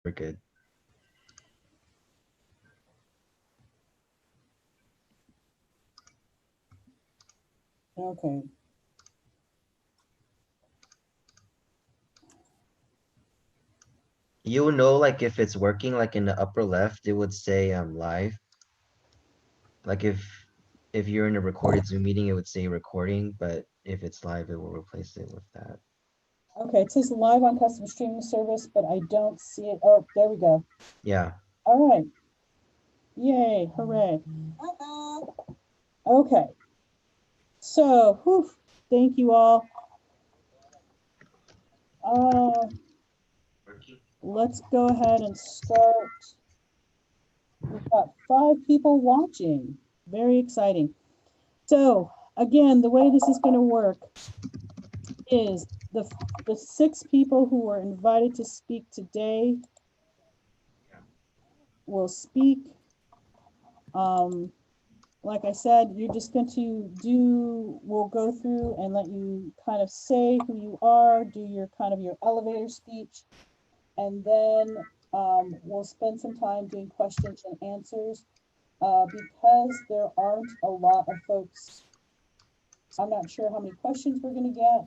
We're good. Okay. You'll know like if it's working, like in the upper left, it would say live. Like if you're in a recorded Zoom meeting, it would say recording, but if it's live, it will replace it with that. Okay, it says live on custom streaming service, but I don't see it. Oh, there we go. Yeah. All right. Yay, hooray. Okay. So, whew, thank you all. Let's go ahead and start. We've got 5 people watching. Very exciting. So, again, the way this is going to work is the 6 people who were invited to speak today will speak. Like I said, you're just going to we'll go through and let you kind of say who you are, do your kind of your elevator speech, and then we'll spend some time doing questions and answers. Because there aren't a lot of folks, I'm not sure how many questions we're going to get.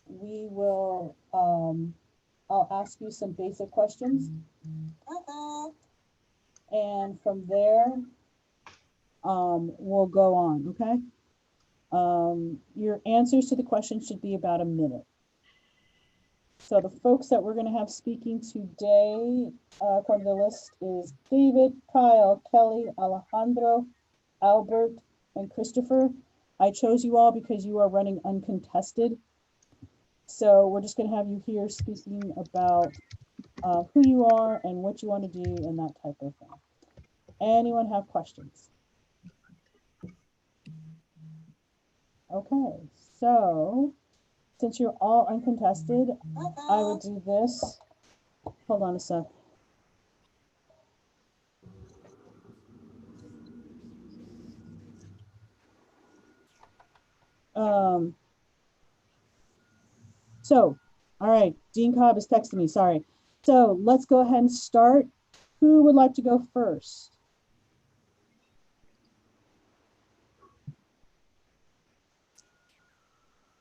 We will, I'll ask you some basic questions. And from there, we'll go on, okay? Your answers to the questions should be about a minute. So the folks that we're going to have speaking today, according to the list, is David, Kyle, Kelly, Alejandro, Albert, and Christopher. I chose you all because you are running uncontested. So we're just going to have you here speaking about who you are and what you want to do and that type of thing. Anyone have questions? Okay, so since you're all uncontested, I would do this. Hold on a sec. Um, so, all right, Dean Cobb is texting me, sorry. So let's go ahead and start. Who would like to go first?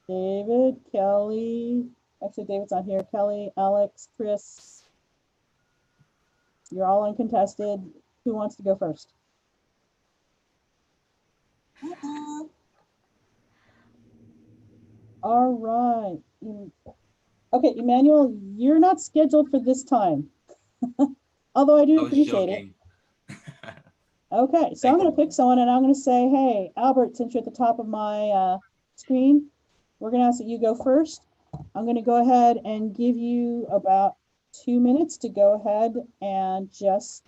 David, Kelly, actually David's not here. Kelly, Alex, Chris, you're all uncontested. Who wants to go first? All right. Okay, Emmanuel, you're not scheduled for this time. Although I do appreciate it. Okay, so I'm going to pick someone and I'm going to say, hey, Albert, since you're at the top of my screen, we're going to ask that you go first. I'm going to go ahead and give you about 2 minutes to go ahead and just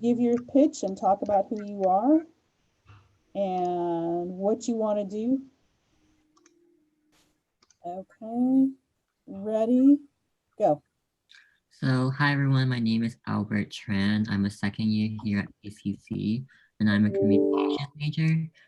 give your pitch and talk about who you are and what you want to do. Okay, ready, go. So, hi everyone, my name is Albert Tran. I'm a second year here at ACC, and I'm a communications major,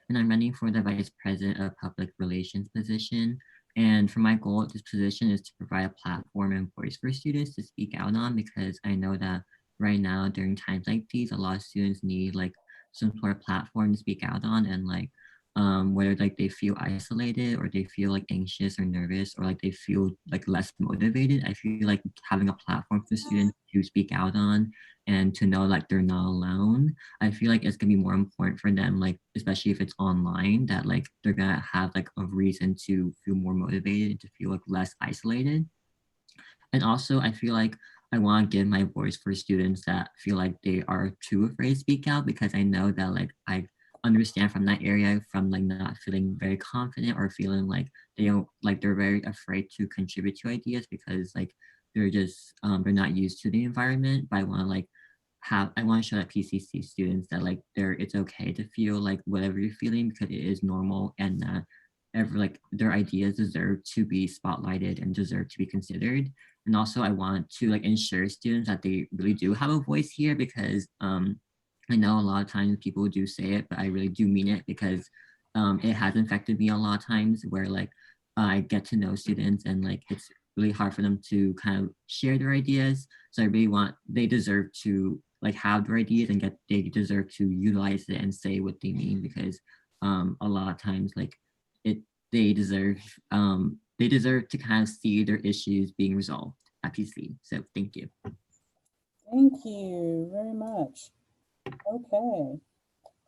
and I'm running for the Vice President of Public Relations position. And for my goal at this position is to provide a platform and voice for students to speak out on, because I know that right now, during times like these, a lot of students need like some sort of platform to speak out on, and like whether like they feel isolated or they feel like anxious or nervous or like they feel like less motivated. I feel like having a platform for students to speak out on and to know like they're not alone, I feel like it's gonna be more important for them, like especially if it's online, that like they're gonna have like a reason to feel more motivated and to feel like less isolated. And also I feel like I want to give my voice for students that feel like they are too afraid to speak out, because I know that like I understand from that area, from like not feeling very confident or feeling like they don't like they're very afraid to contribute to ideas because like they're just they're not used to the environment. But I want to like I want to show that PCC students that like it's okay to feel like whatever you're feeling, because it is normal, and that like their ideas deserve to be spotlighted and deserve to be considered. And also I want to like ensure students that they really do have a voice here, because I know a lot of times people do say it, but I really do mean it, because it has affected me a lot of times where like I get to know students and like it's really hard for them to kind of share their ideas. So I really want, they deserve to like have their ideas and get, they deserve to utilize it and say what they mean, because a lot of times like it, they deserve, they deserve to kind of see their issues being resolved at PC. So thank you. Thank you very much. Okay,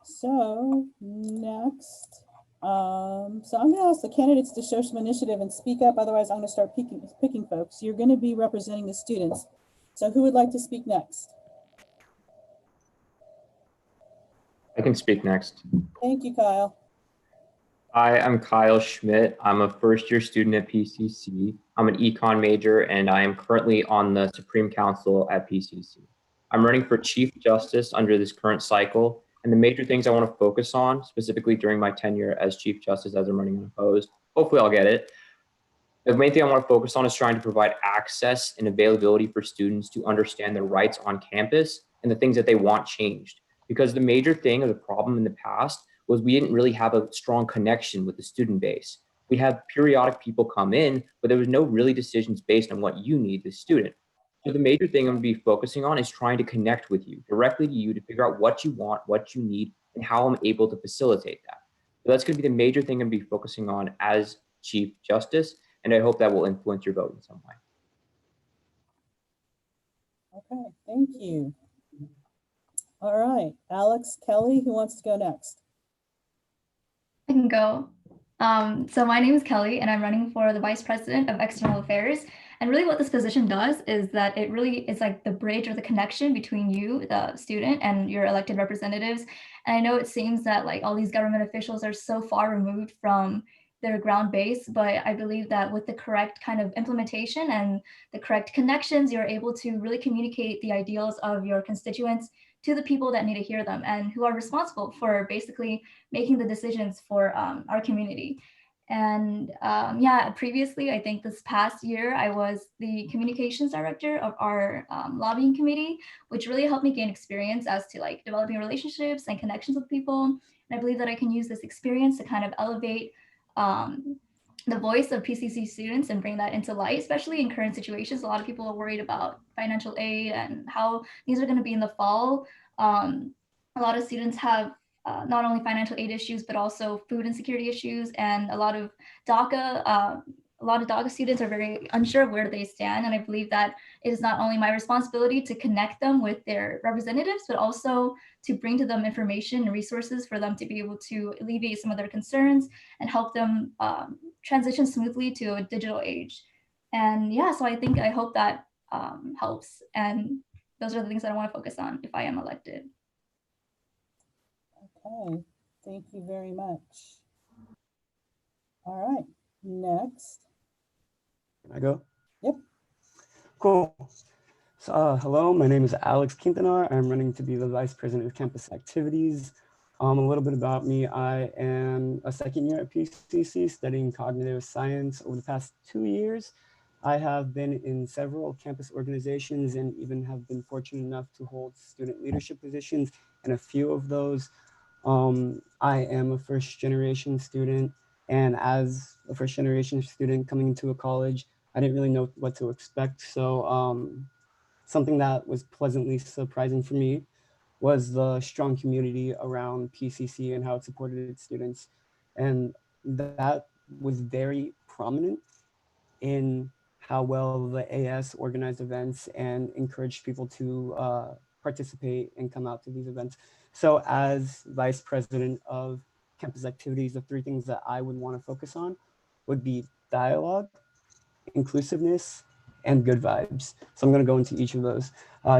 so next, so I'm gonna ask the candidates to show some initiative and speak up, otherwise I'm gonna start picking folks. You're gonna be representing the students. So who would like to speak next? I can speak next. Thank you, Kyle. Hi, I'm Kyle Schmidt. I'm a first-year student at PCC. I'm an econ major, and I am currently on the Supreme Council at PCC. I'm running for Chief Justice under this current cycle, and the major things I want to focus on, specifically during my tenure as Chief Justice as I'm running unopposed, hopefully I'll get it. The main thing I want to focus on is trying to provide access and availability for students to understand their rights on campus and the things that they want changed. Because the major thing or the problem in the past was we didn't really have a strong connection with the student base. We have periodic people come in, but there was no really decisions based on what you need as a student. So the major thing I'm going to be focusing on is trying to connect with you, directly to you, to figure out what you want, what you need, and how I'm able to facilitate that. So that's going to be the major thing I'm going to be focusing on as Chief Justice, and I hope that will influence your vote in some way. Okay, thank you. All right, Alex, Kelly, who wants to go next? I can go. So my name is Kelly, and I'm running for the Vice President of External Affairs. And really what this position does is that it really is like the bridge or the connection between you, the student, and your elected representatives. And I know it seems that like all these government officials are so far removed from their ground base, but I believe that with the correct kind of implementation and the correct connections, you're able to really communicate the ideals of your constituents to the people that need to hear them and who are responsible for basically making the decisions for our community. And yeah, previously, I think this past year, I was the communications director of our lobbying committee, which really helped me gain experience as to like developing relationships and connections with people. And I believe that I can use this experience to kind of elevate the voice of PCC students and bring that into light, especially in current situations. A lot of people are worried about financial aid and how these are going to be in the fall. A lot of students have not only financial aid issues, but also food insecurity issues. And a lot of DACA students are very unsure of where they stand. And I believe that it is not only my responsibility to connect them with their representatives, but also to bring to them information and resources for them to be able to alleviate some of their concerns and help them transition smoothly to a digital age. And yeah, so I hope that helps. And those are the things that I want to focus on if I am elected. Okay, thank you very much. All right, next. Can I go? Yep. Cool. So, hello, my name is Alex Quintanar. I'm running to be the Vice President of Campus Activities. A little bit about me. I am a second year at PCC studying cognitive science. Over the past 2 years, I have been in several campus organizations and even have been fortunate enough to hold student leadership positions in a few of those. I am a first generation student, and as a first generation student coming into a college, I didn't really know what to expect. So something that was pleasantly surprising for me was the strong community around PCC and how it supported its students. And that was very prominent in how well the AS organized events and encouraged people to participate and come out to these events. So as vice president of campus activities, the three things that I would want to focus on would be dialogue, inclusiveness, and good vibes. So I'm going to go into each of those.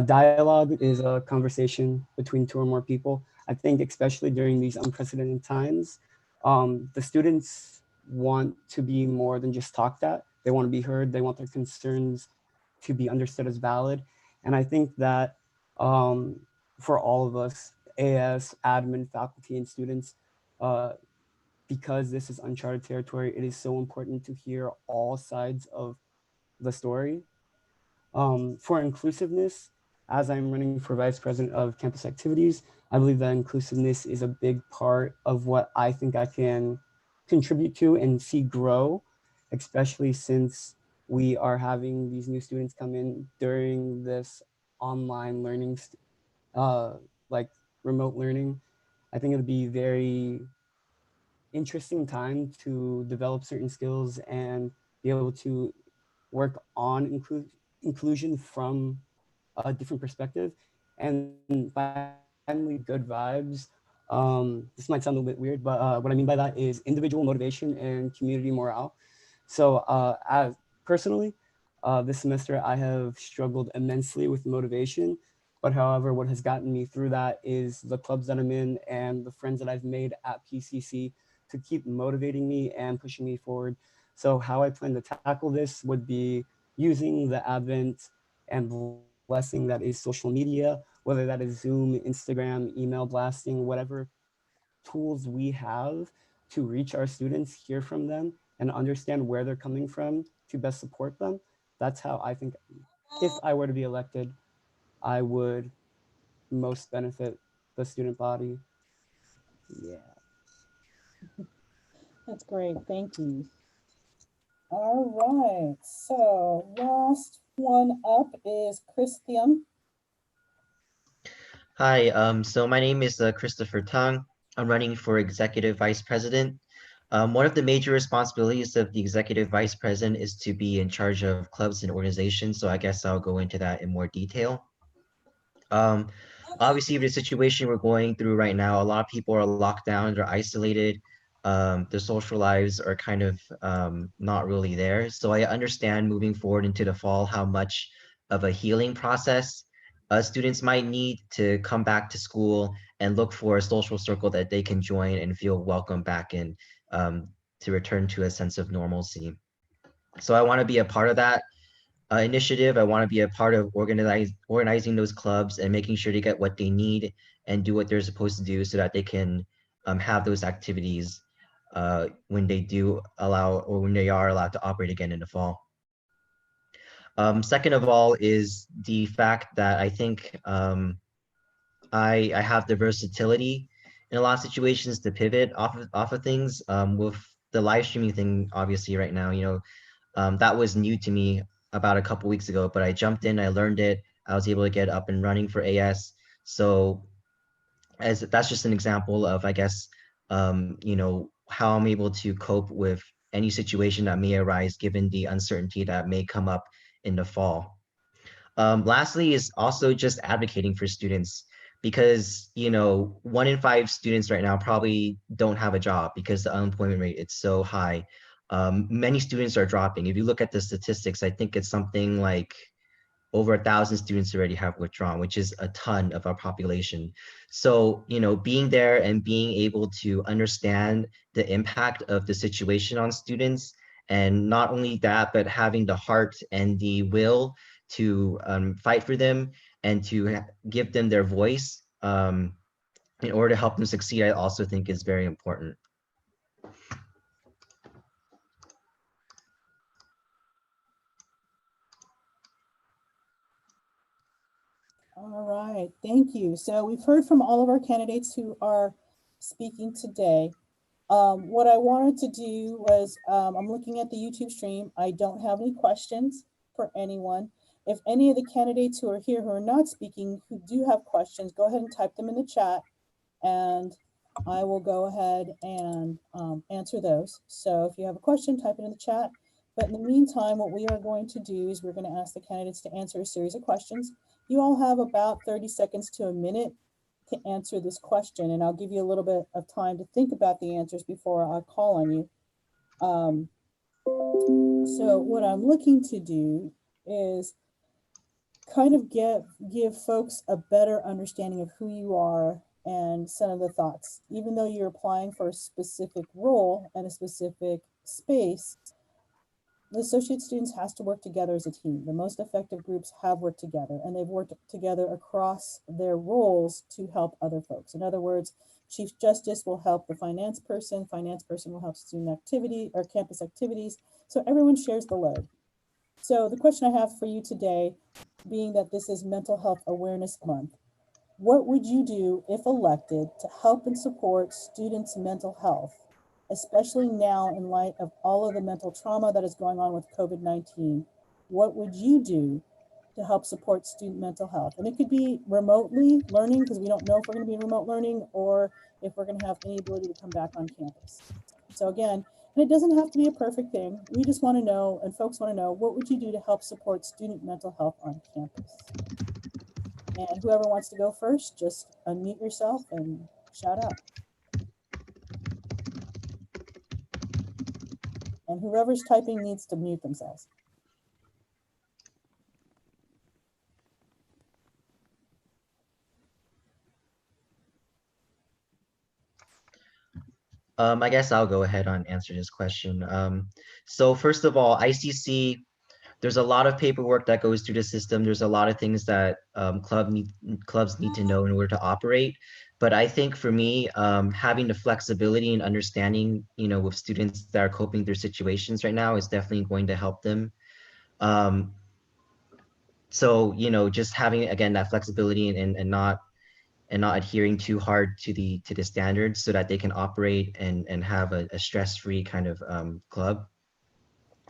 Dialogue is a conversation between two or more people. I think especially during these unprecedented times, the students want to be more than just talked at. They want to be heard. They want their concerns to be understood as valid. And I think that for all of us, AS, admin, faculty, and students, because this is uncharted territory, it is so important to hear all sides of the story. For inclusiveness, as I'm running for vice president of campus activities, I believe that inclusiveness is a big part of what I think I can contribute to and see grow, especially since we are having these new students come in during this online learning, like remote learning. I think it'd be very interesting time to develop certain skills and be able to work on inclusion from a different perspective. And finally, good vibes. This might sound a little bit weird, but what I mean by that is individual motivation and community morale. So, as personally, this semester I have struggled immensely with motivation. But however, what has gotten me through that is the clubs that I'm in and the friends that I've made at PCC to keep motivating me and pushing me forward. So, how I plan to tackle this would be using the advent and blessing that is social media, whether that is Zoom, Instagram, email blasting, whatever tools we have to reach our students, hear from them, and understand where they're coming from to best support them. That's how I think, if I were to be elected, I would most benefit the student body. Yeah. That's great. Thank you. All right. So last one up is Christian. Hi, so my name is Christopher Tang. I'm running for Executive Vice President. One of the major responsibilities of the Executive Vice President is to be in charge of clubs and organizations, so I guess I'll go into that in more detail. Um, Obviously, the situation we're going through right now, a lot of people are locked down, they're isolated, their social lives are kind of not really there. So I understand moving forward into the fall how much of a healing process students might need to come back to school and look for a social circle that they can join and feel welcome back in, to return to a sense of normalcy. So I want to be a part of that initiative. I want to be a part of organizing those clubs and making sure to get what they need and do what they're supposed to do so that they can have those activities when they do allow or when they are allowed to operate again in the fall. Second of all is the fact that I think I have the versatility in a lot of situations to pivot off of things. With the live streaming thing, obviously right now, that was new to me about a couple weeks ago, but I jumped in, I learned it, I was able to get up and running for AS. So as that's just an example of, I guess, how I'm able to cope with any situation that may arise given the uncertainty that may come up in the fall. Lastly is also just advocating for students because 1 in 5 students right now probably don't have a job because the unemployment rate is so high. Many students are dropping. If you look at the statistics, I think it's something like over 1,000 students already have withdrawn, which is a ton of our population. So, being there and being able to understand the impact of the situation on students, and not only that, but having the heart and the will to fight for them and to give them their voice in order to help them succeed, I also think is very important. All right. Thank you. So we've heard from all of our candidates who are speaking today. What I wanted to do was, I'm looking at the YouTube stream. I don't have any questions for anyone. If any of the candidates who are here who are not speaking, who do have questions, go ahead and type them in the chat and I will go ahead and answer those. So if you have a question, type it in the chat. But in the meantime, what we are going to do is we're going to ask the candidates to answer a series of questions. You all have about 30 seconds to a minute to answer this question, and I'll give you a little bit of time to think about the answers before I call on you. So what I'm looking to do is kind of give folks a better understanding of who you are and some of the thoughts. Even though you're applying for a specific role and a specific space, the associate students has to work together as a team. The most effective groups have worked together and they've worked together across their roles to help other folks. In other words, Chief Justice will help the finance person will help student activity or campus activities. So everyone shares the load. So the question I have for you today, being that this is Mental Health Awareness Month, what would you do if elected to help and support students' mental health? especially now in light of all of the mental trauma that is going on with COVID-19? What would you do to help support student mental health? And it could be remotely learning, because we don't know if we're going to be in remote learning or if we're going to have any ability to come back on campus. So again, and it doesn't have to be a perfect thing. We just want to know, and folks want to know, what would you do to help support student mental health on campus? And whoever wants to go first, just unmute yourself and shout out. And whoever's typing needs to mute themselves. I guess I'll go ahead and answer this question. So first of all, ICC, there's a lot of paperwork that goes through the system. There's a lot of things that clubs need to know in order to operate. But I think for me, having the flexibility and understanding, with students that are coping through situations right now is definitely going to help them. So, just having, again, that flexibility and not adhering too hard to the standards so that they can operate and have a stress-free kind of club.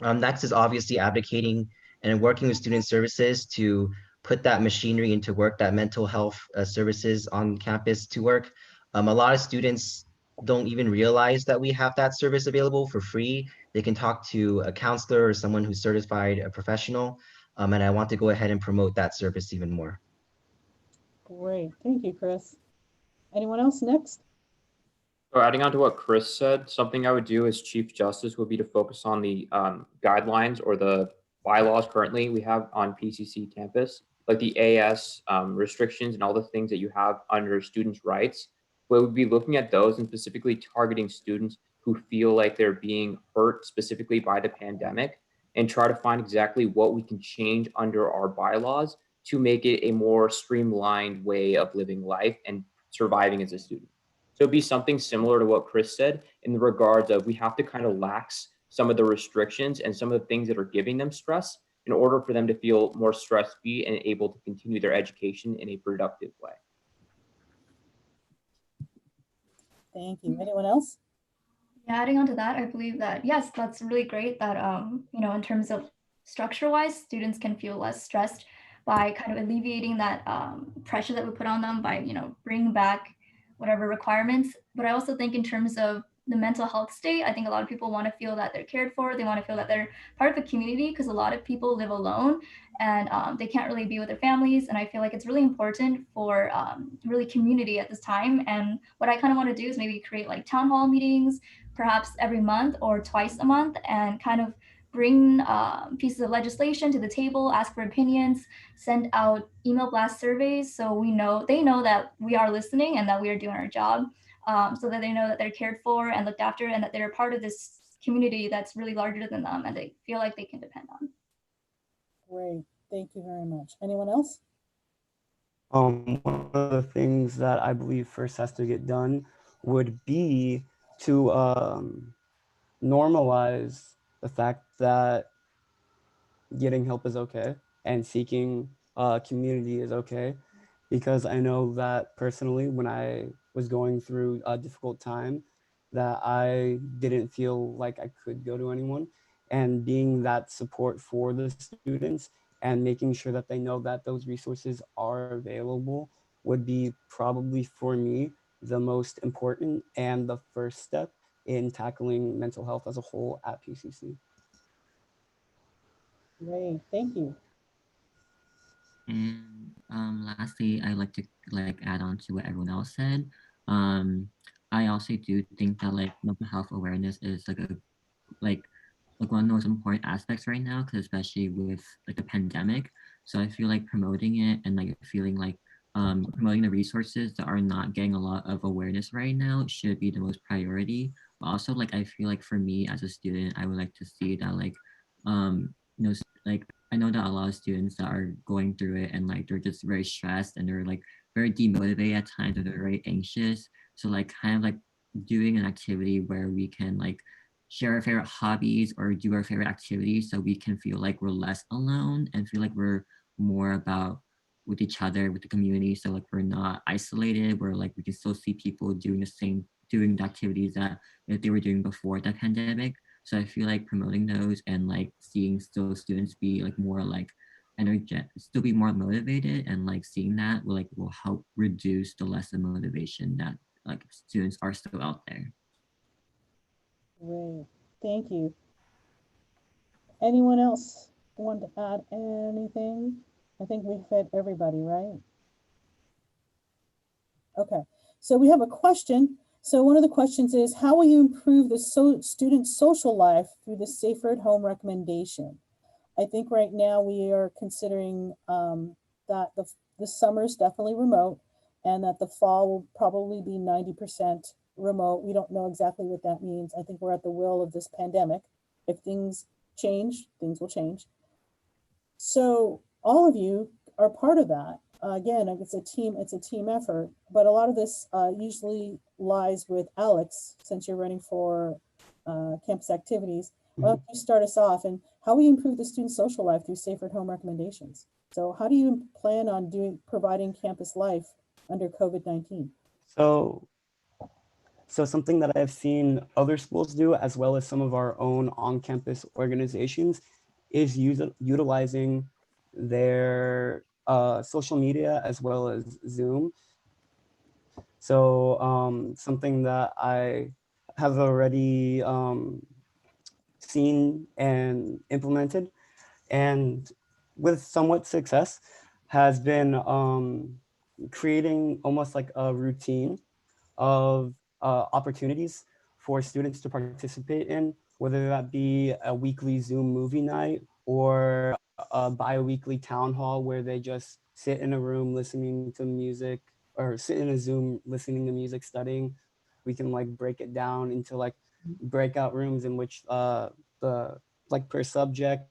Next is obviously advocating and working with student services to put that machinery into work, that mental health services on campus to work. A lot of students don't even realize that we have that service available for free. They can talk to a counselor or someone who's certified, a professional, and I want to go ahead and promote that service even more. Great, thank you, Chris. Anyone else next? So adding on to what Chris said, something I would do as Chief Justice would be to focus on the guidelines or the bylaws currently we have on PCC campus, like the AS restrictions and all the things that you have under students' rights. We would be looking at those and specifically targeting students who feel like they're being hurt specifically by the pandemic, and try to find exactly what we can change under our bylaws to make it a more streamlined way of living life and surviving as a student. So it'd be something similar to what Chris said in the regards of we have to kind of lax some of the restrictions and some of the things that are giving them stress in order for them to feel more stress-free and able to continue their education in a productive way. Thank you. Anyone else? Yeah, adding on to that, I believe that, yes, that's really great that, in terms of structure-wise, students can feel less stressed by kind of alleviating that pressure that we put on them by, bringing back whatever requirements. But I also think in terms of the mental health state, I think a lot of people want to feel that they're cared for. They want to feel that they're part of a community, because a lot of people live alone and they can't really be with their families. And I feel like it's really important for really community at this time. And what I kind of want to do is maybe create like town hall meetings, perhaps every month or twice a month, and kind of bring pieces of legislation to the table, ask for opinions, send out email blast surveys so they know that we are listening and that we are doing our job, so that they know that they're cared for and looked after and that they're part of this community that's really larger than them and they feel like they can depend on. Great, thank you very much. Anyone else? One of the things that I believe first has to get done would be to normalize the fact that getting help is okay and seeking community is okay. Because I know that personally, when I was going through a difficult time, that I didn't feel like I could go to anyone, and being that support for the students and making sure that they know that those resources are available would be probably for me the most important and the first step in tackling mental health as a whole at PCC. Great, thank you. And lastly, I like to add on to what everyone else said. Um, I also do think that mental health awareness is like one of the most important aspects right now, because especially with the pandemic. So I feel like promoting it and feeling promoting the resources that are not getting a lot of awareness right now should be the most priority. But also I feel like for me as a student, I would like to see that I know that a lot of students that are going through it and they're just very stressed and they're very demotivated at times, or they're very anxious. So kind of doing an activity where we can share our favorite hobbies or do our favorite activities, so we can feel like we're less alone and feel like we're more about with each other, with the community. So we're not isolated, we're we can still see people doing doing the activities that they were doing before the pandemic. So I feel like promoting those and like seeing still students be like more like energetic, still be more motivated, and like seeing that will help reduce the less of motivation that like students are still out there. Great, thank you. Anyone else want to add anything? I think we fed everybody, right? Okay, so we have a question. So one of the questions is, how will you improve the student social life through the safer at home recommendation? I think right now we are considering that the summer is definitely remote, and that the fall will probably be 90% remote. We don't know exactly what that means. I think we're at the will of this pandemic. If things change, things will change. So all of you are part of that. Again, it's a team effort, but a lot of this usually lies with Alex, since you're running for campus activities. Why don't you start us off, and how we improve the student social life through safer at home recommendations? So how do you plan on providing campus life under COVID-19? So, so something that I've seen other schools do, as well as some of our own on-campus organizations, is utilizing their social media as well as Zoom. So something that I have already seen and implemented, and with somewhat success, has been creating almost like a routine of opportunities for students to participate in, whether that be a weekly Zoom movie night or a bi-weekly town hall where they just sit in a room listening to music, or sit in a Zoom listening to music, studying. We can like break it down into like breakout rooms in which the like per subject,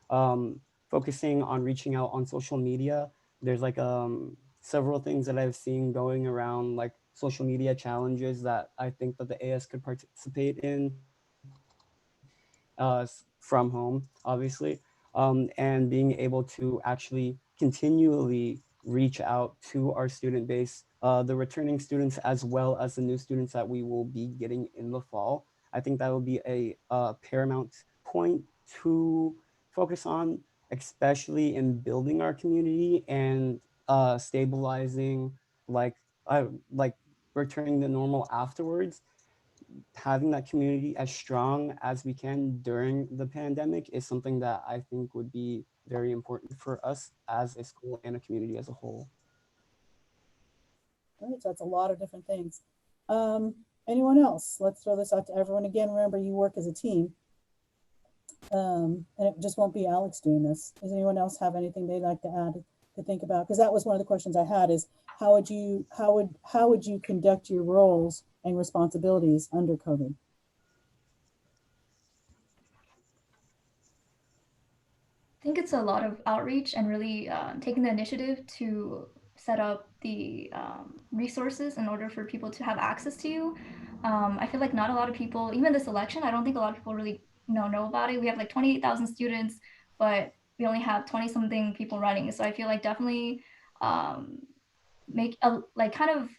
focusing on reaching out on social media. There's like several things that I've seen going around, like social media challenges that I think that the AS could participate in from home, obviously, and being able to actually continually reach out to our student base, the returning students, as well as the new students that we will be getting in the fall. I think that will be a paramount point to focus on, especially in building our community and stabilizing, like like returning to normal afterwards. Having that community as strong as we can during the pandemic is something that I think would be very important for us as a school and a community as a whole. All right, so that's a lot of different things. Anyone else? Let's throw this out to everyone again. Remember, you work as a team. And it just won't be Alex doing this. Does anyone else have anything they'd like to add, to think about? Because that was one of the questions I had, is how would you conduct your roles and responsibilities under COVID? I think it's a lot of outreach and really taking the initiative to set up the resources in order for people to have access to you. I feel like not a lot of people, even this election, I don't think a lot of people really know about it. We have like 28,000 students, but we only have 20 something people running. So I feel like definitely um, make a like kind of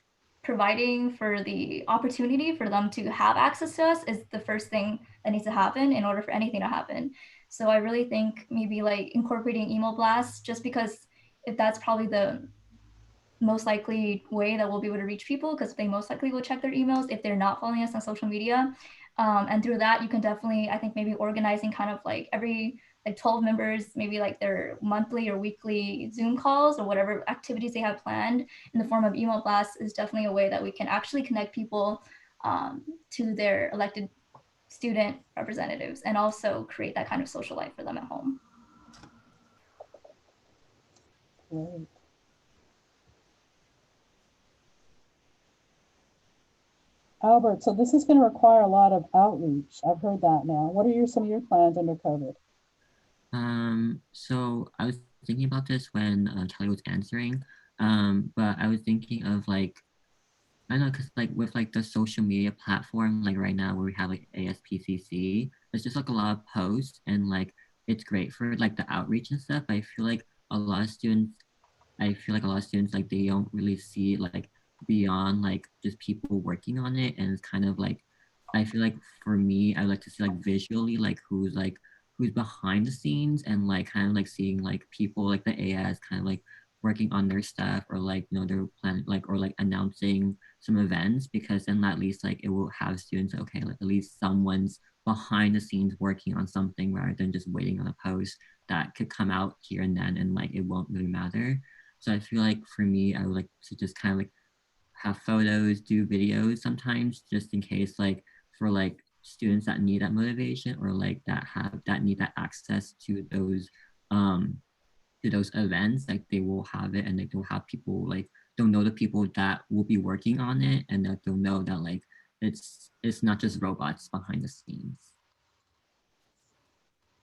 providing for the opportunity for them to have access to us is the first thing that needs to happen in order for anything to happen. So I really think maybe like incorporating email blasts, just because if that's probably the most likely way that we'll be able to reach people, because they most likely will check their emails if they're not following us on social media. And through that, you can definitely, I think maybe organizing kind of like every like 12 members, maybe like their monthly or weekly Zoom calls or whatever activities they have planned in the form of email blasts is definitely a way that we can actually connect people to their elected student representatives and also create that kind of social life for them at home. Great. Albert, so this is going to require a lot of outreach. I've heard that now. What are some of your plans under COVID? So I was thinking about this when Kelly was answering, but I was thinking of like, I don't know, because like with like the social media platform, like right now where we have like ASPCC, there's just like a lot of posts, and like it's great for like the outreach and stuff. I feel like a lot of students, like they don't really see like beyond like just people working on it, and it's kind of like I feel like for me, I like to see like visually like who's behind the scenes, and like kind of like seeing like people like the AS kind of like working on their stuff, or like they're planning like or like announcing some events, because then at least like it will have students okay, like at least someone's behind the scenes working on something rather than just waiting on a post that could come out here and then and like it won't really matter. So I feel like for me, I would like to just kind of like have photos, do videos sometimes, just in case like for like students that need that motivation, or like that need that access um to those events, like they will have it, and like they'll have people like they'll know the people that will be working on it, and that they'll know that like it's not just robots behind the scenes.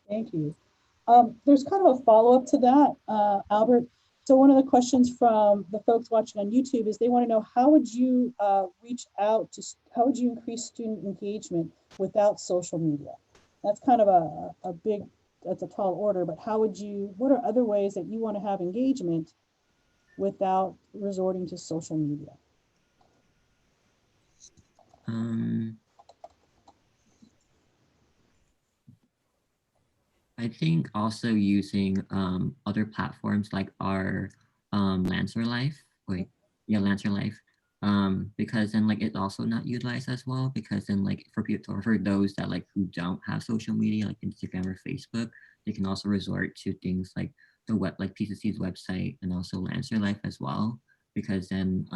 Thank you. There's kind of a follow-up to that, Albert. So one of the questions from the folks watching on YouTube is they want to know, how would you how would you increase student engagement without social media? That's kind of a big, that's a tall order, but what are other ways that you want to have engagement without resorting to social media? I think also using other platforms like our Lancer Life, wait, yeah, Lancer Life, because then like it's also not utilized as well, because then like for people, or for those that like who don't have social media like Instagram or Facebook, they can also resort to things like the web, like PCC's website, and also Lancer Life as well, because then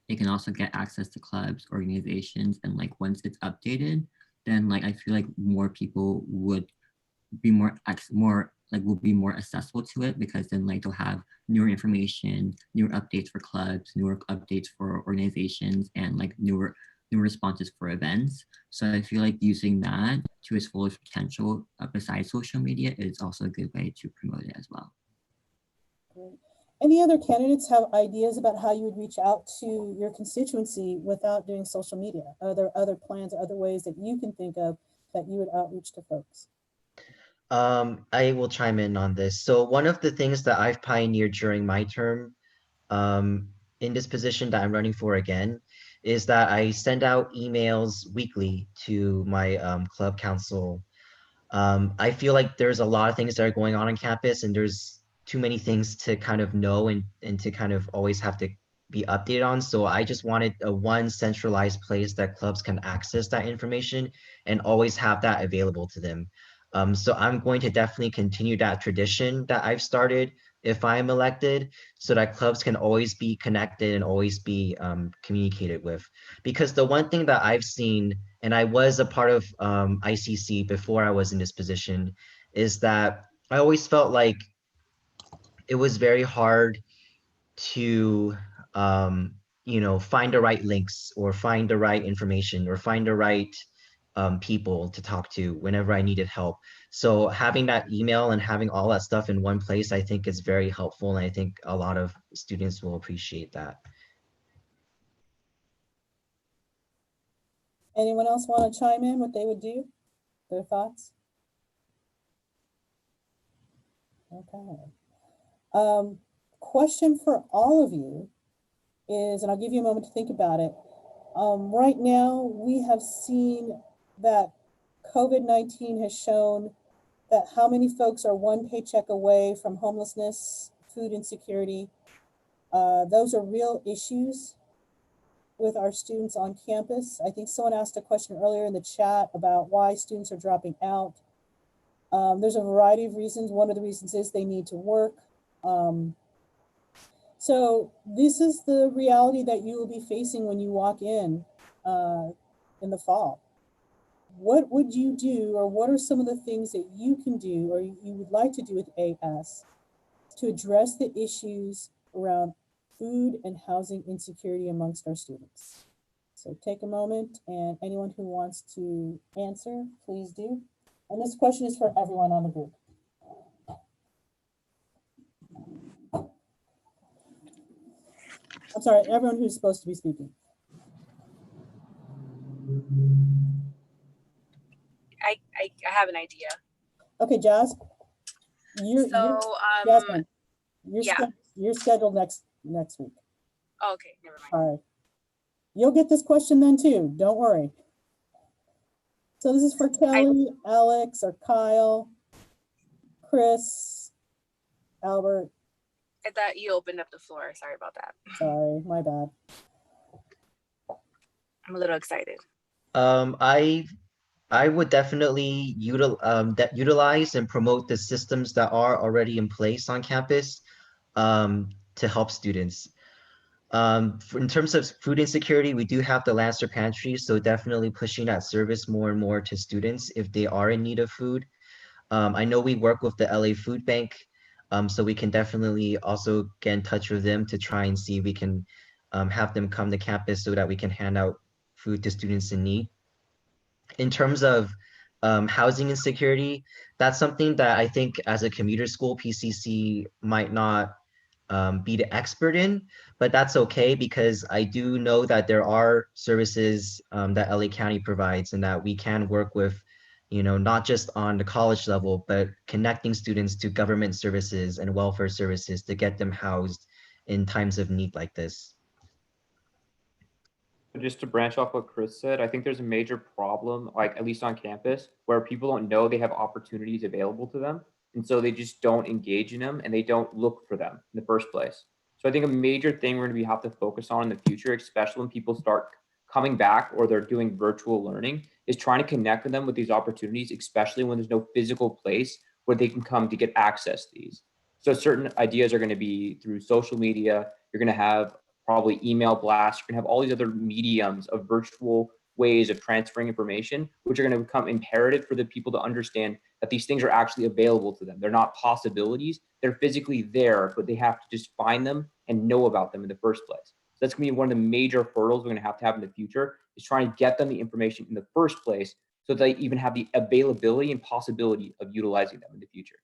they can also get access to clubs, organizations, and like once it's updated, then like I feel like more people would be more like will be more accessible to it, because then like they'll have newer information, newer updates for clubs, newer updates for organizations, and like newer responses for events. So I feel like using that to its fullest potential, besides social media, is also a good way to promote it as well. Great. Any other candidates have ideas about how you would reach out to your constituency without doing social media? Are there other plans or other ways that you can think of that you would outreach to folks? I will chime in on this. So one of the things that I've pioneered during my term, um, in this position that I'm running for again, is that I send out emails weekly to my club council. I feel like there's a lot of things that are going on campus, and there's too many things to kind of know and to kind of always have to be updated on. So I just wanted a one centralized place that clubs can access that information and always have that available to them. So I'm going to definitely continue that tradition that I've started if I'm elected, so that clubs can always be connected and always be communicated with. Because the one thing that I've seen, and I was a part of ICC before I was in this position, is that I always felt like it was very hard to find the right links, or find the right information, or find the right people to talk to whenever I needed help. So having that email and having all that stuff in one place, I think is very helpful, and I think a lot of students will appreciate that. Anyone else want to chime in what they would do? Their thoughts? Okay. Question for all of you is, and I'll give you a moment to think about it. Right now, we have seen that COVID-19 has shown that how many folks are one paycheck away from homelessness, food insecurity. Those are real issues with our students on campus. I think someone asked a question earlier in the chat about why students are dropping out. There's a variety of reasons. One of the reasons is they need to work. So this is the reality that you will be facing when you walk in the fall. What would you do, or what are some of the things that you can do or you would like to do with AS to address the issues around food and housing insecurity amongst our students? So take a moment, and anyone who wants to answer, please do. And this question is for everyone on the group. I'm sorry, everyone who's supposed to be speaking. I have an idea. Okay, Jazz. Jasmine, Yeah. you're scheduled next week. Oh, okay, never mind. All right. You'll get this question then too. Don't worry. So this is for Kelly, Alex, or Kyle, Chris, Albert. I thought you opened up the floor. Sorry about that. Sorry, my bad. I'm a little excited. Um, I I would definitely utilize and promote the systems that are already in place on campus to help students. In terms of food insecurity, we do have the Lancer Pantry, so definitely pushing that service more and more to students if they are in need of food. I know we work with the LA Food Bank, so we can definitely also get in touch with them to try and see if we can have them come to campus so that we can hand out food to students in need. In terms of housing insecurity, that's something that I think as a commuter school, PCC might not be the expert in, but that's okay because I do know that there are services that LA County provides and that we can work with, not just on the college level, but connecting students to government services and welfare services to get them housed in times of need like this. Just to branch off what Chris said, I think there's a major problem, like at least on campus, where people don't know they have opportunities available to them. And so they just don't engage in them and they don't look for them in the first place. So I think a major thing we're going to have to focus on in the future, especially when people start coming back or they're doing virtual learning, is trying to connect with them with these opportunities, especially when there's no physical place where they can come to get access to these. So certain ideas are going to be through social media. You're going to have probably email blasts. You're going to have all these other mediums of virtual ways of transferring information, which are going to become imperative for the people to understand that these things are actually available to them. They're not possibilities. They're physically there, but they have to just find them and know about them in the first place. So that's going to be one of the major hurdles we're going to have in the future is trying to get them the information in the first place so that they even have the availability and possibility of utilizing them in the future.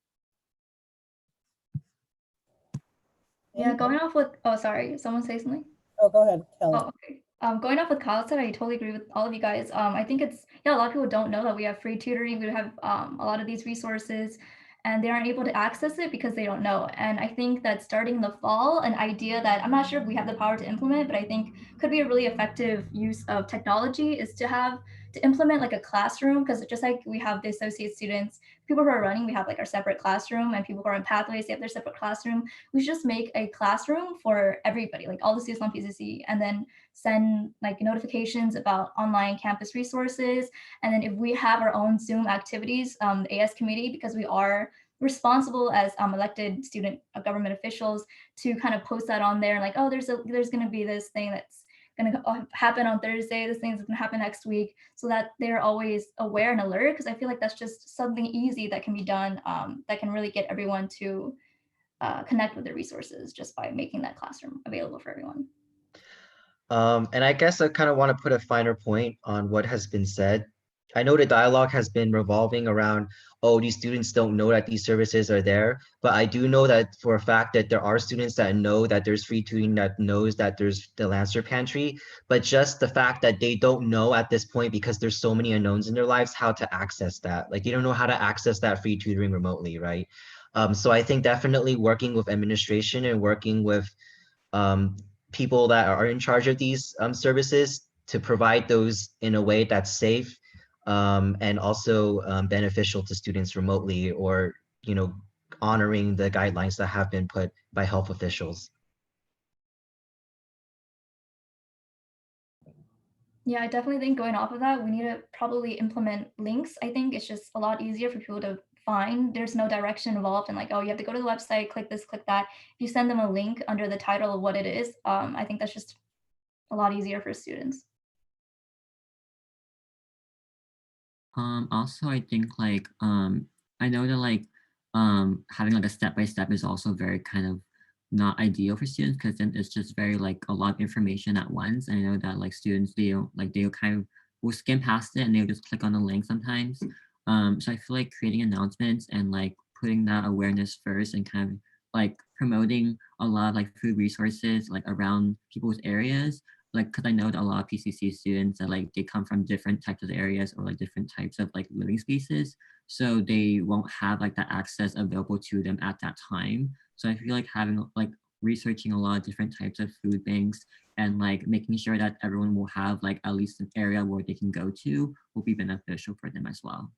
Yeah, going off with, oh, sorry, someone say something? Oh, go ahead, Kelly. Oh, okay. Going off with Kyle said, I totally agree with all of you guys. I think it's, yeah, a lot of people don't know that we have free tutoring. We have a lot of these resources and they aren't able to access it because they don't know. And I think that starting in the fall, an idea that I'm not sure if we have the power to implement, but I think could be a really effective use of technology is to implement like a classroom, because just like we have the associate students, people who are running, we have like our separate classroom, and people who are in pathways, they have their separate classroom. We should just make a classroom for everybody, like all the students on PCC, and then send like notifications about online campus resources. And then if we have our own Zoom activities, the AS committee, because we are responsible as elected student government officials to kind of post that on there, like, oh, there's going to be this thing that's going to happen on Thursday, this thing's going to happen next week, so that they're always aware and alert, because I feel like that's just something easy that can be done, that can really get everyone to connect with the resources just by making that classroom available for everyone. And I guess I kind of want to put a finer point on what has been said. I know the dialogue has been revolving around, oh, these students don't know that these services are there, but I do know that for a fact that there are students that know that there's free tutoring, that knows that there's the Lancer Pantry, but just the fact that they don't know at this point because there's so many unknowns in their lives how to access that. Like they don't know how to access that free tutoring remotely, right? So I think definitely working with administration and working with um, people that are in charge of these services to provide those in a way that's safe and also beneficial to students remotely, or honoring the guidelines that have been put by health officials. Yeah, I definitely think going off of that, we need to probably implement links. I think it's just a lot easier for people to find. There's no direction involved and like, oh, you have to go to the website, click this, click that. If you send them a link under the title of what it is, I think that's just a lot easier for students. Also, I think like I know that like having like a step by step is also very kind of not ideal for students, because then it's just very like a lot of information at once. And I know that like students they'll kind of will skim past it and they'll just click on the link sometimes. So I feel like creating announcements and like putting that awareness first and kind of like promoting a lot of like food resources like around people's areas, like because I know that a lot of PCC students that like they come from different types of areas or like different types of like living spaces, so they won't have like that access available to them at that time. So I feel like having like researching a lot of different types of food banks and like making sure that everyone will have like at least an area where they can go to will be beneficial for them as well.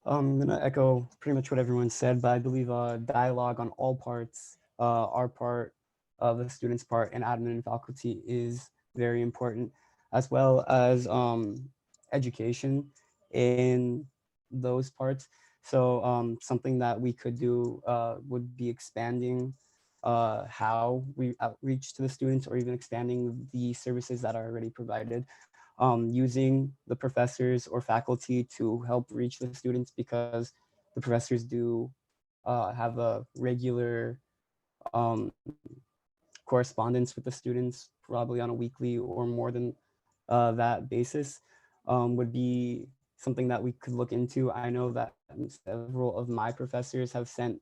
I'm gonna echo pretty much what everyone said, but I believe dialogue on all parts, our part, the students' part, and admin and faculty is very important, as well as education in those parts. So something that we could do would be expanding how we outreach to the students, or even expanding the services that are already provided. Using the professors or faculty to help reach the students, because the professors do have a regular correspondence with the students, probably on a weekly or more than that basis, would be something that we could look into. I know that several of my professors have sent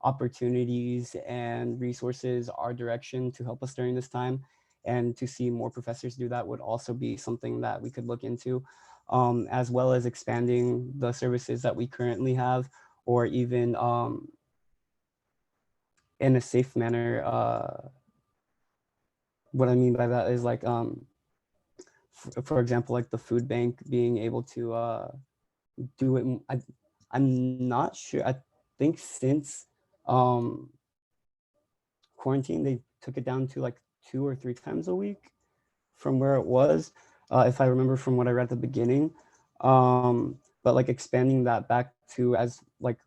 opportunities and resources our direction to help us during this time, and to see more professors do that would also be something that we could look into, as well as expanding the services that we currently have, or even in a safe manner. What I mean by that is like, for example, like the food bank being able to do it. I'm not sure. I think since quarantine, they took it down to like 2 or 3 times a week from where it was, if I remember from what I read at the beginning. But like expanding that back to as like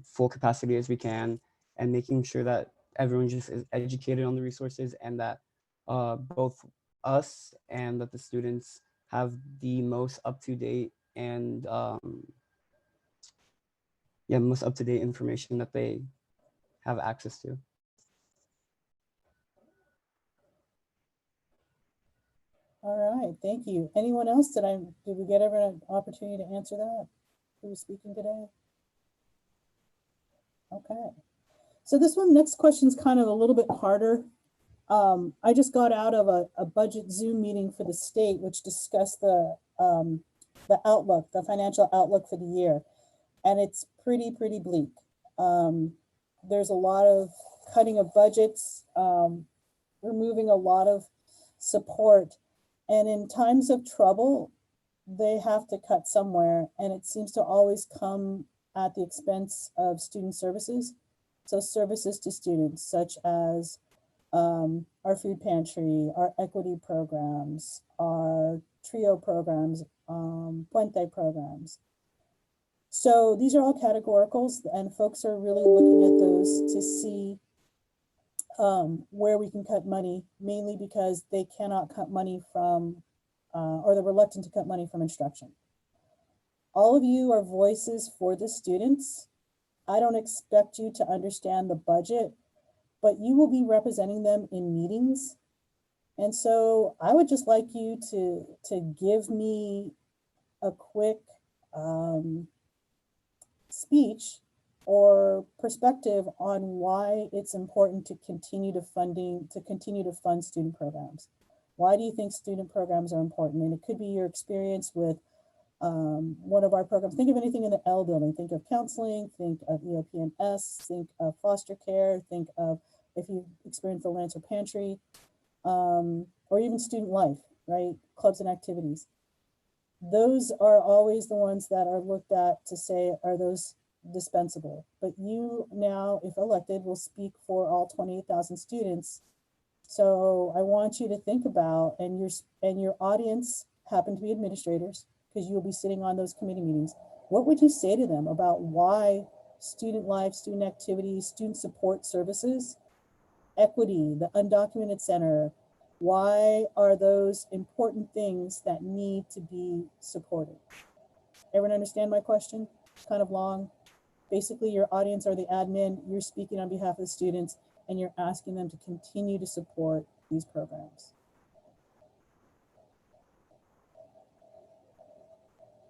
full capacity as we can, and making sure that everyone just is educated on the resources, and that both us and that the students have the most up-to-date and yeah, most up-to-date information that they have access to. All right, thank you. Anyone else? Did we get everyone an opportunity to answer that? Who was speaking today? Okay. So this next question is kind of a little bit harder. I just got out of a budget Zoom meeting for the state, which discussed the outlook, the financial outlook for the year, and it's pretty bleak. There's a lot of cutting of budgets, removing a lot of support, and in times of trouble, they have to cut somewhere, and it seems to always come at the expense of student services. So services to students, such as our food pantry, our equity programs, our trio programs, puente programs. So these are all categoricals, and folks are really looking at those to see where we can cut money, mainly because they cannot cut money from, or they're reluctant to cut money from instruction. All of you are voices for the students. I don't expect you to understand the budget, but you will be representing them in meetings. And so I would just like you to give me a quick speech or perspective on why it's important to continue to fund student programs. Why do you think student programs are important? And it could be your experience with one of our programs. Think of anything in the L building. Think of counseling, think of EOP&S, think of foster care, think of if you experience the Lancer Pantry, or even student life, right? Clubs and activities. Those are always the ones that are looked at to say, are those dispensable? But you now, if elected, will speak for all 28,000 students. So I want you to think about, and your audience happen to be administrators, because you'll be sitting on those committee meetings. What would you say to them about why student life, student activities, student support services, equity, the undocumented center, why are those important things that need to be supported? Everyone understand my question? It's kind of long. Basically, your audience are the admin, you're speaking on behalf of the students, and you're asking them to continue to support these programs.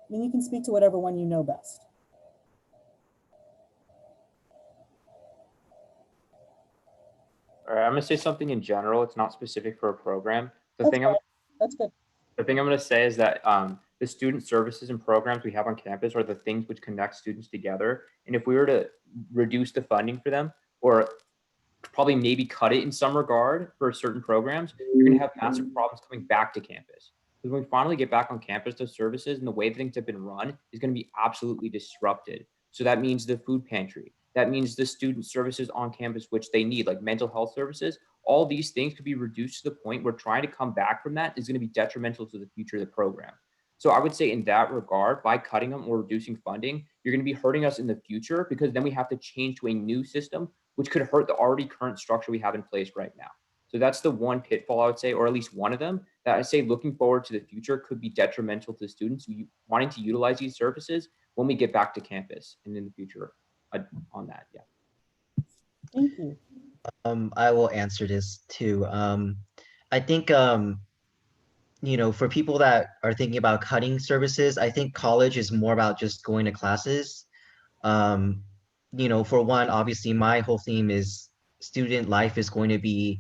I mean, you can speak to whatever one you know best. All right, I'm gonna say something in general. It's not specific for a program. That's good. The thing I'm gonna say is that the student services and programs we have on campus are the things which connect students together. And if we were to reduce the funding for them, or probably maybe cut it in some regard for certain programs, you're going to have massive problems coming back to campus. Because when we finally get back on campus, those services and the way things have been run is going to be absolutely disrupted. So that means the food pantry, that means the student services on campus, which they need, like mental health services. All these things could be reduced to the point where trying to come back from that is going to be detrimental to the future of the program. So I would say in that regard, by cutting them or reducing funding, you're going to be hurting us in the future, because then we have to change to a new system, which could hurt the already current structure we have in place right now. So that's the one pitfall I would say, or at least one of them, that I say looking forward to the future could be detrimental to students wanting to utilize these services when we get back to campus and in the future on that. Yeah. Thank you. I will answer this too. I think for people that are thinking about cutting services, I think college is more about just going to classes. Um, for one, obviously my whole theme is student life is going to be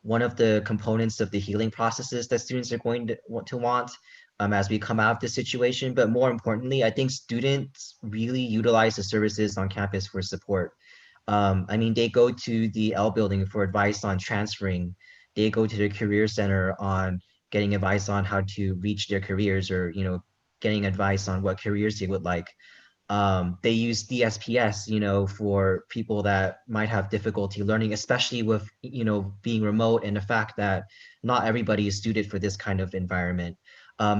one of the components of the healing processes that students are going to want as we come out of this situation. But more importantly, I think students really utilize the services on campus for support. I mean, they go to the L building for advice on transferring. They go to the career center on getting advice on how to reach their careers, or, getting advice on what careers they would like. They use DSPS, for people that might have difficulty learning, especially with, being remote and the fact that not everybody is suited for this kind of environment.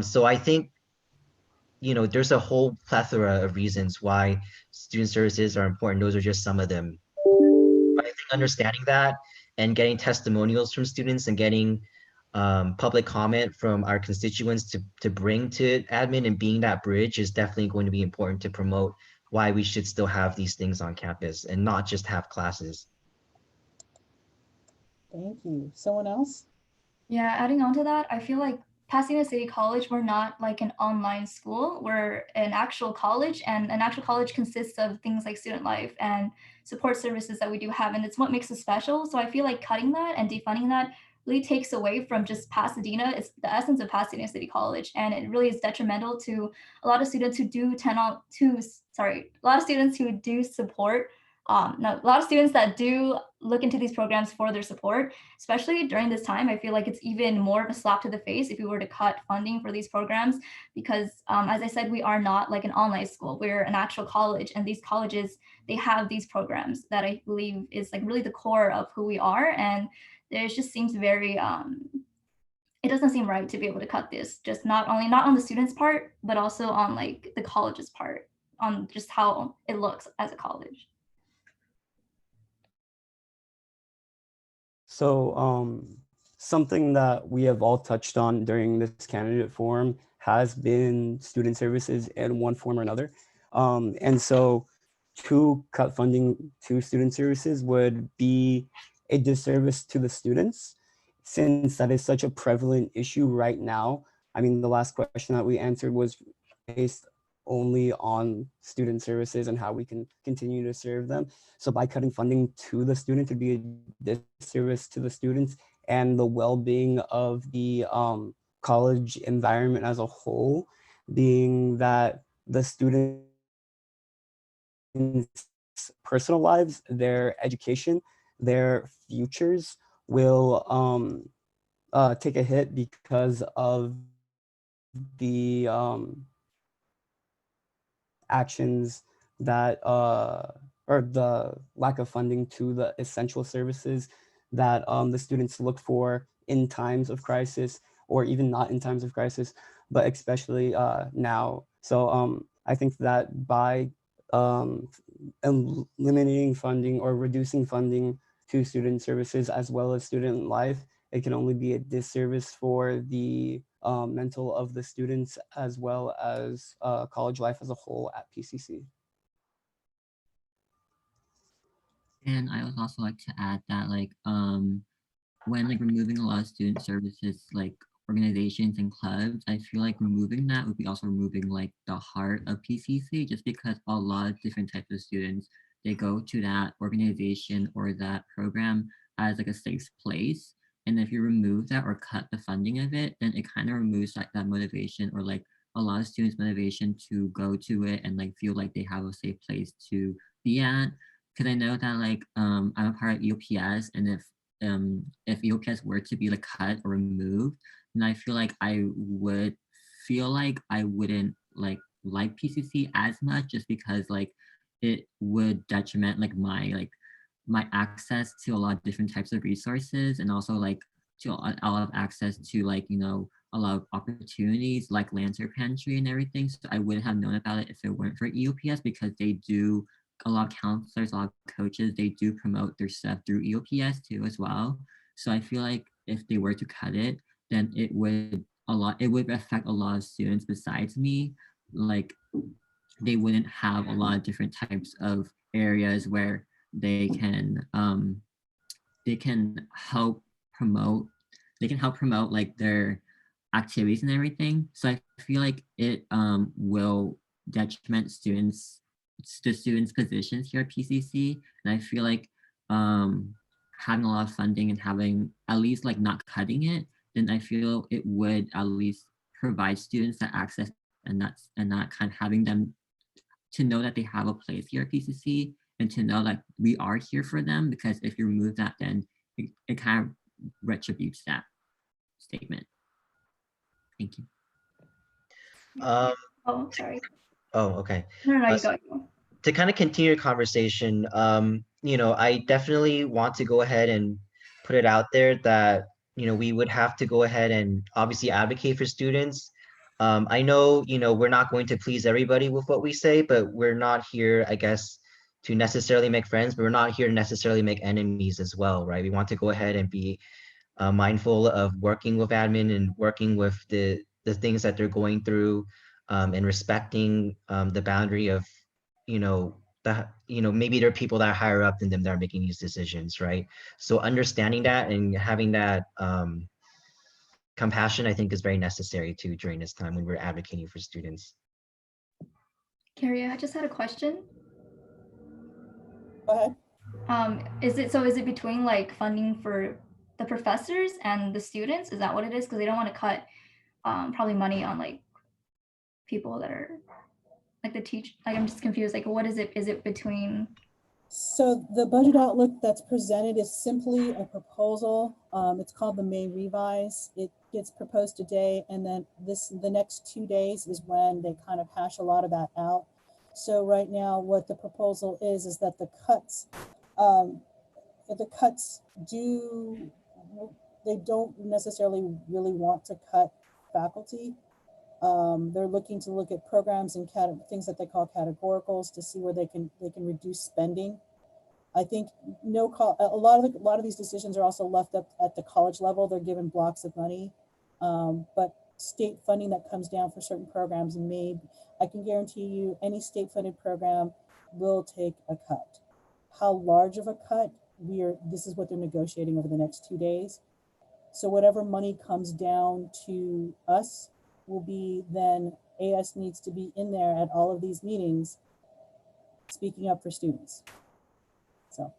So I think, there's a whole plethora of reasons why student services are important. Those are just some of them. But I think understanding that and getting testimonials from students and getting public comment from our constituents to bring to admin and being that bridge is definitely going to be important to promote why we should still have these things on campus and not just have classes. Thank you. Someone else? Yeah, adding on to that, I feel like Pasadena City College, we're not like an online school. We're an actual college, and an actual college consists of things like student life and support services that we do have, and it's what makes us special. So I feel like cutting that and defunding that really takes away from just Pasadena. It's the essence of Pasadena City College, and it really is detrimental to a lot of students who do tend on to, sorry, a lot of students who do support. No, a lot of students that do look into these programs for their support, especially during this time. I feel like it's even more of a slap to the face if we were to cut funding for these programs, because as I said, we are not like an online school. We're an actual college, and these colleges, they have these programs that I believe is like really the core of who we are. And there just seems very, it doesn't seem right to be able to cut this, just not on the students' part, but also on like the college's part, on just how it looks as a college. So something that we have all touched on during this candidate forum has been student services in one form or another. And so to cut funding to student services would be a disservice to the students, since that is such a prevalent issue right now. I mean, the last question that we answered was based only on student services and how we can continue to serve them. So by cutting funding to the students would be a disservice to the students and the well-being of the college environment as a whole, being that the students' personal lives, their education, their futures will take a hit because of the actions that or the lack of funding to the essential services that the students look for in times of crisis, or even not in times of crisis, but especially now. So I think that by um, eliminating funding or reducing funding to student services as well as student life, it can only be a disservice for the mental of the students as well as college life as a whole at PCC. And I would also like to add that when like removing a lot of student services like organizations and clubs, I feel like removing that would be also removing like the heart of PCC, just because a lot of different types of students, they go to that organization or that program as like a safe place. And if you remove that or cut the funding of it, then it kind of removes like that motivation, or like a lot of students motivation to go to it and like feel like they have a safe place to be at. because I know that like I'm a part of EOPS, and if EOPS were to be like cut or removed, then I feel like I would feel like I wouldn't like PCC as much, just because like it would detriment like my access to a lot of different types of resources, and also like to a lot of access to like, you know, a lot of opportunities like Lancer Pantry and everything. So I wouldn't have known about it if it weren't for EOPS, because they do, a lot of counselors, a lot of coaches, they do promote their stuff through EOPS too as well. So I feel like if they were to cut it, then it would affect a lot of students besides me. Like they wouldn't have a lot of different types of areas where they can help promote like their activities and everything. So I feel like it will detriment the students positions here at PCC, and I feel like having a lot of funding and having at least like not cutting it, then I feel it would at least provide students that access, and not kind of having them to know that they have a place here at PCC, and to know that we are here for them, because if you remove that, then it kind of retributes that statement. Thank you. Um, Oh, sorry. oh, okay. No, you So go. You go. to kind of continue your conversation, you know, I definitely want to go ahead and put it out there that, you know, we would have to go ahead and obviously advocate for students. I know, you know, we're not going to please everybody with what we say, but we're not here, I guess, to necessarily make friends, but we're not here to necessarily make enemies as well, right? We want to go ahead and be mindful of working with admin and working with the things that they're going through, and respecting the boundary of, you know, that, you know, maybe there are people that are higher up than them that are making these decisions, right? So understanding that and having that compassion, I think, is very necessary too during this time when we're advocating for students. Carrie, I just had a question. Go ahead. Is it between like funding for the professors and the students? Is that what it is? Because they don't want to cut probably money on like people that are like the teach. Like I'm just confused. Like what is it? Is it between? So the budget outlook that's presented is simply a proposal. It's called the May revise. It gets proposed today, and then the next 2 days is when they kind of hash a lot of that out. So right now, what the proposal is that um, the cuts they don't necessarily really want to cut faculty. They're looking to look at programs and things that they call categoricals to see where they can reduce spending. I think a lot of these decisions are also left up at the college level. They're given blocks of money, but state funding that comes down for certain programs I can guarantee you any state funded program will take a cut. How large of a cut? This is what they're negotiating over the next 2 days. So whatever money comes down to us will be then AS needs to be in there at all of these meetings speaking up for students. So,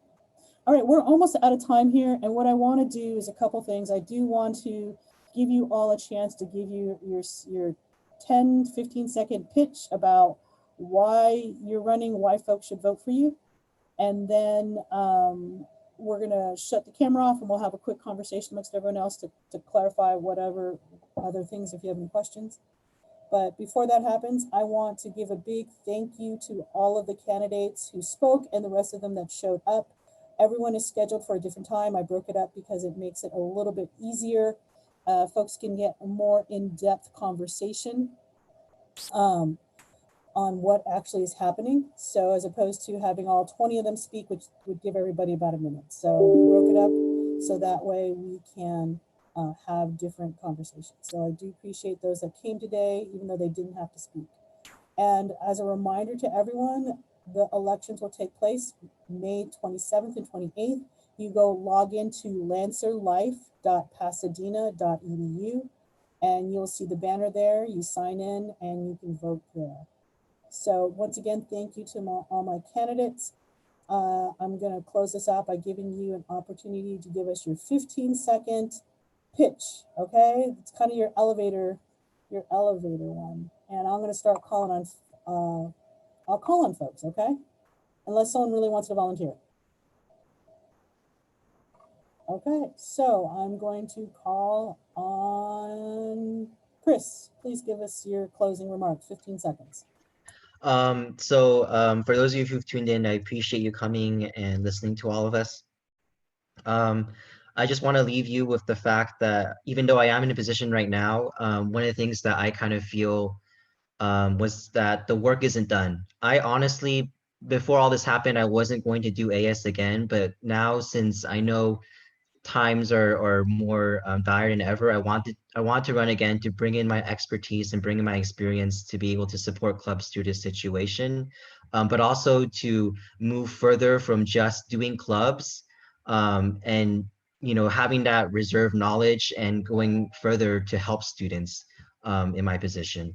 all right, we're almost out of time here. And what I want to do is a couple things. I do want to give you all a chance to give you your 10, 15-second pitch about why you're running, why folks should vote for you. And then we're going to shut the camera off and we'll have a quick conversation amongst everyone else to clarify whatever other things if you have any questions. But before that happens, I want to give a big thank you to all of the candidates who spoke and the rest of them that showed up. Everyone is scheduled for a different time. I broke it up because it makes it a little bit easier. Folks can get a more in-depth conversation on what actually is happening. So as opposed to having all 20 of them speak, which would give everybody about a minute. So we broke it up so that way we can have different conversations. So I do appreciate those that came today, even though they didn't have to speak. And as a reminder to everyone, the elections will take place May 27th and 28th. You go log into LancerLife.pasadena.edu and you'll see the banner there. You sign in and you can vote there. So once again, thank you to all my candidates. I'm going to close this out by giving you an opportunity to give us your 15-second pitch. Okay, it's kind of your elevator one. And I'm going to start calling on. I'll call on folks. Okay, unless someone really wants to volunteer. Okay, so I'm going to call on Chris. Please give us your closing remarks, 15 seconds. For those of you who've tuned in, I appreciate you coming and listening to all of us. I just want to leave you with the fact that even though I am in a position right now, one of the things that I kind of feel was that the work isn't done. I honestly, before all this happened, I wasn't going to do AS again, but now since I know times are more dire than ever, I want to run again to bring in my expertise and bring in my experience to be able to support club student situation, but also to move further from just doing clubs, and having that reserve knowledge and going further to help students in my position.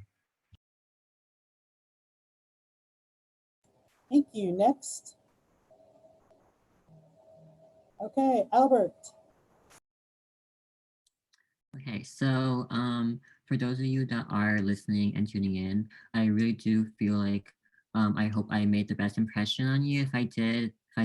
Thank you. Next. Okay, Albert. Okay, so for those of you that are listening and tuning in, I really do feel like I hope I made the best impression on you. If I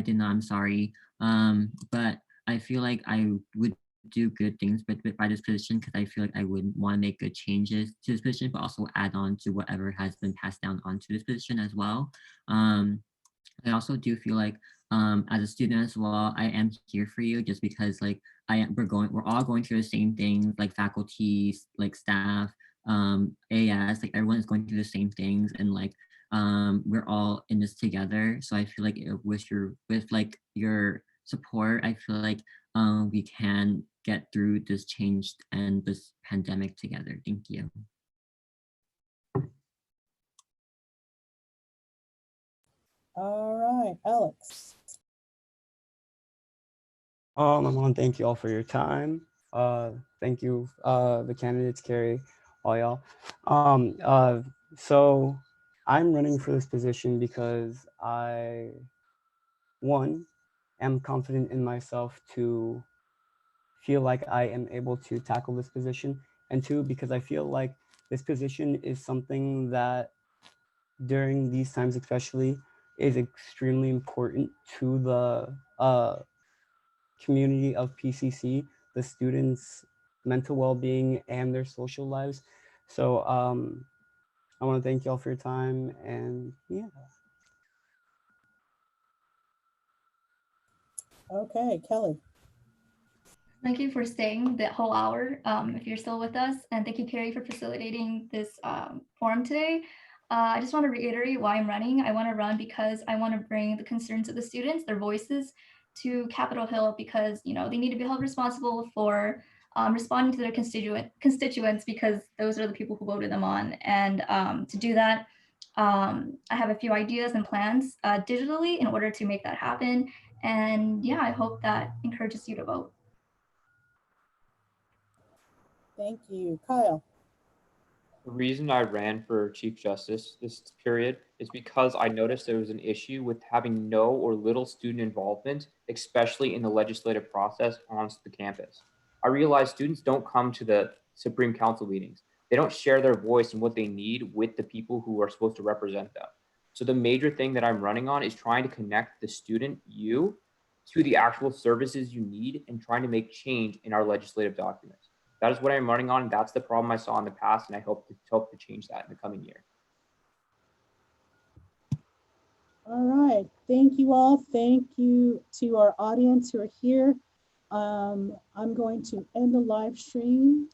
did not, I'm sorry. But I feel like I would do good things by this position because I feel like I would want to make good changes to this position, but also add on to whatever has been passed down onto this position as well. I also do feel like as a student as well, I am here for you just because like we're all going through the same things, like faculties, like staff, AS, like everyone's going through the same things, and like we're all in this together. So I feel like with like your support, I feel like we can get through this change and this pandemic together. Thank you. All right, Alex. I want to thank you all for your time. Thank you, the candidates, Carrie, all y'all. So I'm running for this position because one, am confident in myself to feel like I am able to tackle this position, and two, because I feel like this position is something that during these times especially is extremely important to the community of PCC, the students' mental well-being and their social lives. So I want to thank y'all for your time, and yeah. Okay, Kelly. Thank you for staying the whole hour, if you're still with us. And thank you, Carrie, for facilitating this forum today. I just want to reiterate why I'm running. I want to run because I want to bring the concerns of the students, their voices, to Capitol Hill because they need to be held responsible for responding to their constituents because those are the people who voted them on. And to do that, I have a few ideas and plans digitally in order to make that happen. And yeah, I hope that encourages you to vote. Thank you. Kyle. The reason I ran for Chief Justice this period is because I noticed there was an issue with having no or little student involvement, especially in the legislative process on the campus. I realized students don't come to the Supreme Council meetings. They don't share their voice and what they need with the people who are supposed to represent them. So the major thing that I'm running on is trying to connect the student, you, to the actual services you need and trying to make change in our legislative documents. That is what I'm running on. That's the problem I saw in the past, and I hope to change that in the coming year. All right. Thank you all. Thank you to our audience who are here. I'm going to end the live stream.